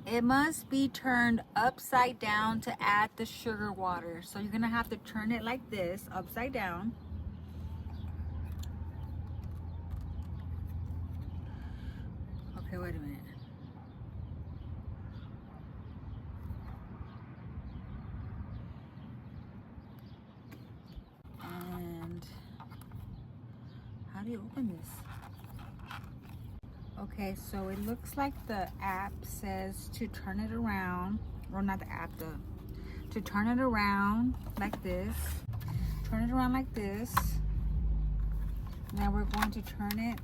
It must be turned upside down to add the sugar water. So you're gonna have to turn it like this, upside down. Okay, wait a minute. And how do you open this? Okay, so it looks like the app says to turn it around, or not the app, to turn it around like this. Turn it around like this. Now we're going to turn it.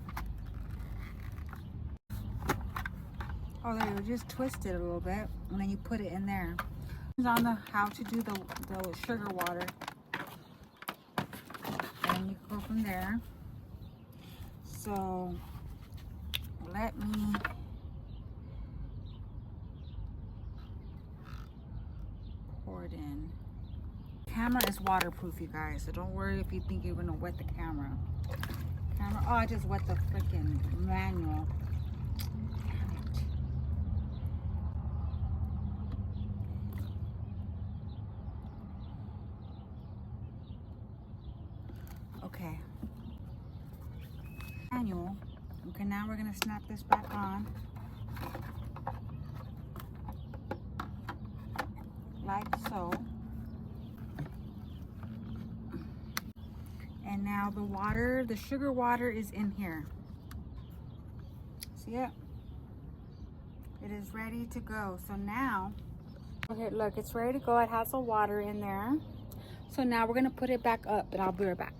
Oh, there you go. Just twist it a little bit, and then you put it in there. On the how to do the sugar water, and you go from there. So let me pour it in. Camera is waterproof, you guys, so don't worry if you think you're gonna wet the camera. Oh, I just wet the freaking manual. Damn it. Okay. Manual. Okay, now we're gonna snap this back on. Like so. And now the water, the sugar water is in here. See it? It is ready to go. So now, okay, look, it's ready to go. It has the water in there. So now we're gonna put it back up, and I'll be right back.